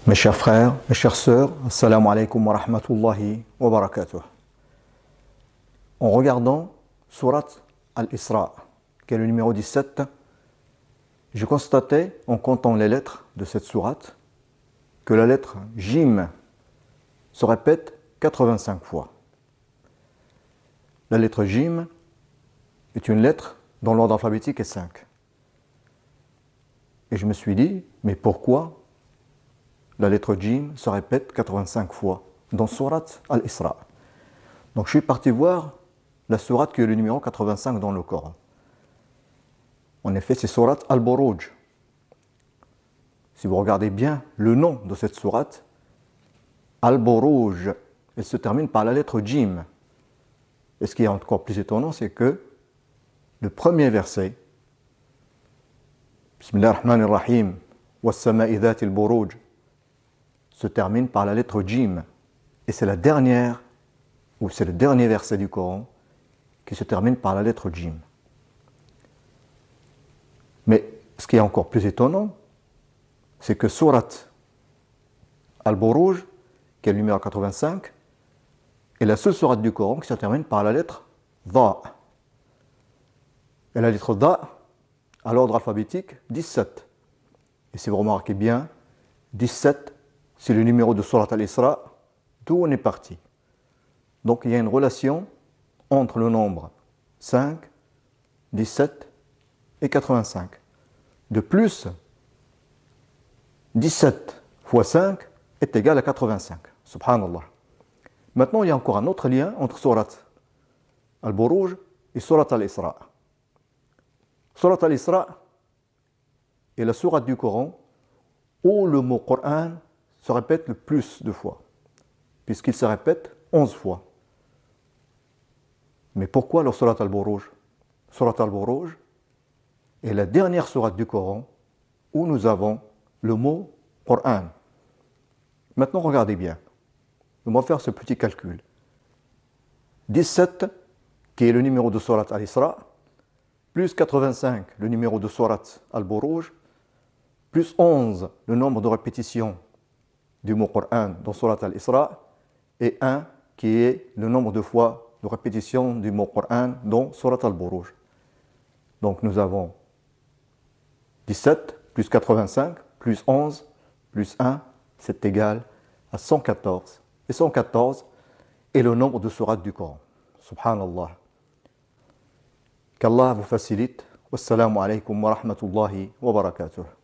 Mes chers frères, mes chères sœurs, assalamu alaikum wa rahmatullahi wa barakatuh. En regardant Surat Al-Isra, qui est le numéro 17, je constatais, en comptant les lettres de cette sourate, que la lettre Jim se répète 85 fois. La lettre Jim est une lettre dont l'ordre alphabétique est 5. Et je me suis dit, mais pourquoi la lettre Jim se répète 85 fois dans Surat Al-Isra? Donc je suis parti voir la sourate qui est le numéro 85 dans le Coran. En effet, c'est Surat Al-Buruj. Si vous regardez bien le nom de cette sourate, Al-Buruj, elle se termine par la lettre Jim. Et ce qui est encore plus étonnant, c'est que le premier verset, Bismillahir-Rahmanir-Rahim, Was-sama'i dhatil buruj, se termine par la lettre Jim. Et c'est la dernière, ou c'est le dernier verset du Coran qui se termine par la lettre Jim. Mais ce qui est encore plus étonnant, c'est que Surat Al-Buruj, qui est le numéro 85, est la seule sourate du Coran qui se termine par la lettre Dha. Et la lettre Dha, à l'ordre alphabétique, 17. Et si vous remarquez bien, 17, c'est le numéro de Surat Al-Isra, d'où on est parti. Donc il y a une relation entre le nombre 5, 17 et 85. De plus, 17 fois 5 est égal à 85. Subhanallah. Maintenant, il y a encore un autre lien entre Surat Al-Buruj et Surat Al-Isra. Surat Al-Isra est la sourate du Coran où le mot Coran se répète le plus de fois, puisqu'il se répète 11 fois. Mais pourquoi le Surat Al-Buruj? Surat Al-Buruj est la dernière sourate du Coran où nous avons le mot Coran. Maintenant, regardez bien. On va faire ce petit calcul. 17, qui est le numéro de Surat Al-Isra, plus 85, le numéro de Surat Al-Buruj, plus 11, le nombre de répétitions du mot Coran dans Surat Al-Isra, et 1, qui est le nombre de fois de répétition du mot Coran dans Surat Al-Buruj. Donc nous avons 17 plus 85 plus 11 plus 1, c'est égal à 114. Et 114 est le nombre de sourates du Coran. Subhanallah. Qu'Allah vous facilite. Wassalamu alaikum wa rahmatullahi wa barakatuh.